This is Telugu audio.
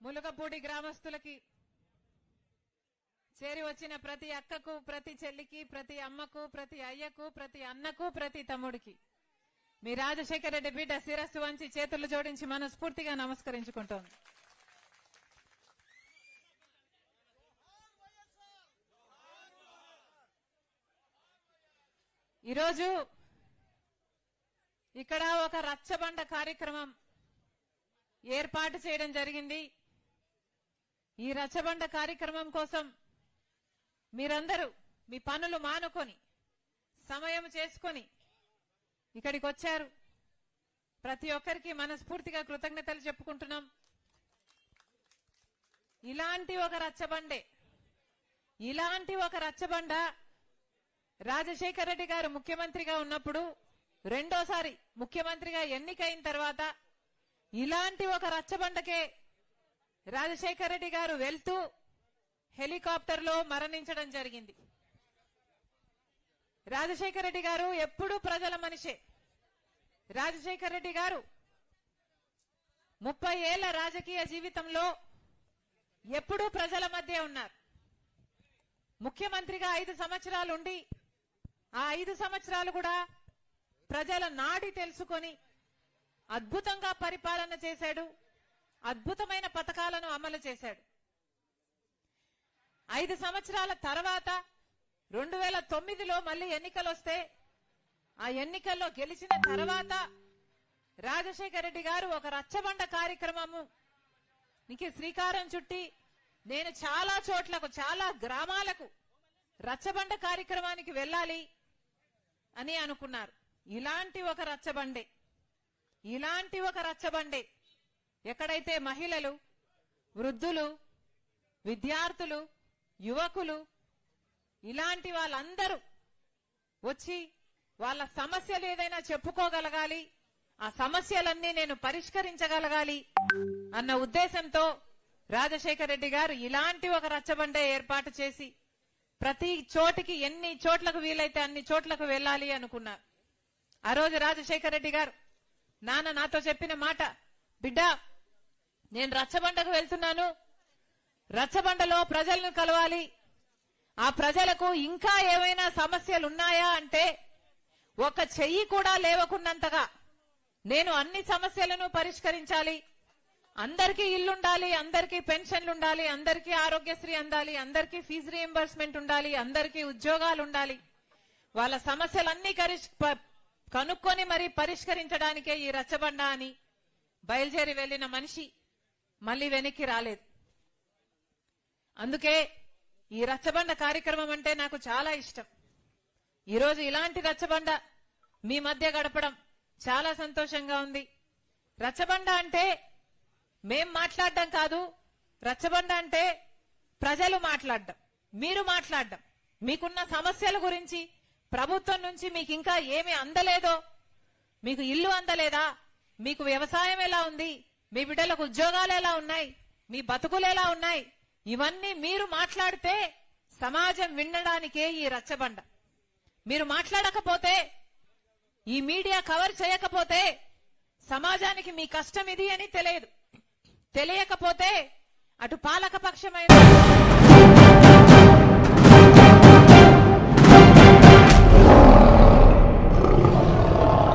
ములుగపూడి గ్రామస్తులకి, చేరి వచ్చిన ప్రతి అక్కకు, ప్రతి చెల్లికి, ప్రతి అమ్మకు, ప్రతి అయ్యకు, ప్రతి అన్నకు, ప్రతి తమ్ముడికి మీ రాజశేఖర రెడ్డి బిడ్డ శిరస్సు వంచి చేతులు జోడించి మనస్ఫూర్తిగా నమస్కరించుకుంటోంది. ఈరోజు ఇక్కడ ఒక రచ్చబండ కార్యక్రమం ఏర్పాటు చేయడం జరిగింది. ఈ రచ్చబండ కార్యక్రమం కోసం మీరందరూ మీ పనులు మానుకొని సమయం చేసుకొని ఇక్కడికి వచ్చారు. ప్రతి ఒక్కరికి మనస్ఫూర్తిగా కృతజ్ఞతలు చెప్పుకుంటున్నాం. ఇలాంటి ఒక రచ్చబండ రాజశేఖర రెడ్డి గారు ముఖ్యమంత్రిగా ఉన్నప్పుడు, రెండోసారి ముఖ్యమంత్రిగా ఎన్నికైన తర్వాత ఇలాంటి ఒక రచ్చబండకే రాజశేఖర రెడ్డి గారు వెళ్తూ హెలికాప్టర్లో మరణించడం జరిగింది. రాజశేఖర రెడ్డి గారు ఎప్పుడూ ప్రజల మనిషే. రాజశేఖర రెడ్డి గారు 30 ఏళ్ల రాజకీయ జీవితంలో ఎప్పుడూ ప్రజల మధ్య ఉన్నారు. ముఖ్యమంత్రిగా 5 సంవత్సరాలు ఉండి ఆ 5 సంవత్సరాలు కూడా ప్రజల నాడి తెలుసుకొని అద్భుతంగా పరిపాలన చేశాడు. అద్భుతమైన పథకాలను అమలు చేశాడు. 5 సంవత్సరాల తర్వాత 2009లో మళ్ళీ ఎన్నికలు వస్తే ఆ ఎన్నికల్లో గెలిచిన తర్వాత రాజశేఖర రెడ్డి గారు ఒక రచ్చబండ కార్యక్రమము నీకు శ్రీకారం చుట్టి, నేను చాలా చోట్లకు, చాలా గ్రామాలకు రచ్చబండ కార్యక్రమానికి వెళ్ళాలి అని అనుకున్నారు. ఇలాంటి ఒక రచ్చబండే ఎక్కడైతే మహిళలు, వృద్ధులు, విద్యార్థులు, యువకులు ఇలాంటి వాళ్ళందరూ వచ్చి వాళ్ళ సమస్యలు ఏదైనా చెప్పుకోగలగాలి, ఆ సమస్యలన్నీ నేను పరిష్కరించగలగాలి అన్న ఉద్దేశంతో రాజశేఖర రెడ్డి గారు ఇలాంటి ఒక రచ్చబండే ఏర్పాటు చేసి ప్రతి చోటికి ఎన్ని చోట్లకు వీలైతే అన్ని చోట్లకు వెళ్ళాలి అనుకున్నారు. ఆ రోజు రాజశేఖర రెడ్డి గారు నాతో చెప్పిన మాట, బిడ్డ నేను రచ్చబండకు వెళ్తున్నాను, రచ్చబండలో ప్రజలను కలవాలి, ఆ ప్రజలకు ఇంకా ఏమైనా సమస్యలు ఉన్నాయా అంటే ఒక చెయ్యి కూడా లేవకున్నంతగా నేను అన్ని సమస్యలను పరిష్కరించాలి. అందరికీ ఇల్లుండాలి, అందరికీ పెన్షన్లు ఉండాలి, అందరికీ ఆరోగ్యశ్రీ అందాలి, అందరికీ ఫీజు రీఎంబర్స్మెంట్ ఉండాలి, అందరికీ ఉద్యోగాలు ఉండాలి, వాళ్ళ సమస్యలన్నీ కనుక్కొని మరి పరిష్కరించడానికే ఈ రచ్చబండ అని బయలుదేరి వెళ్లిన మనిషి మళ్ళీ వెనక్కి రాలేదు. అందుకే ఈ రచ్చబండ కార్యక్రమం అంటే నాకు చాలా ఇష్టం. ఈరోజు ఇలాంటి రచ్చబండ మీ మధ్య గడపడం చాలా సంతోషంగా ఉంది. రచ్చబండ అంటే మేం మాట్లాడడం కాదు, రచ్చబండ అంటే ప్రజలు మాట్లాడడం, మీరు మాట్లాడడం, మీకున్న సమస్యల గురించి, ప్రభుత్వం నుంచి మీకు ఇంకా ఏమి అందలేదో, మీకు ఇల్లు అందలేదా, మీకు వ్యవసాయం ఎలా ఉంది, మీ బిడ్డలకు ఉద్యోగాలు ఎలా ఉన్నాయి, మీ బతుకులు ఎలా ఉన్నాయి, ఇవన్నీ మీరు మాట్లాడితే సమాజం వినడానికే ఈ రచ్చబండ. మీరు మాట్లాడకపోతే, ఈ మీడియా కవర్ చేయకపోతే సమాజానికి మీ కష్టం ఇది అని తెలియకపోతే అటు పాలక పక్షమైన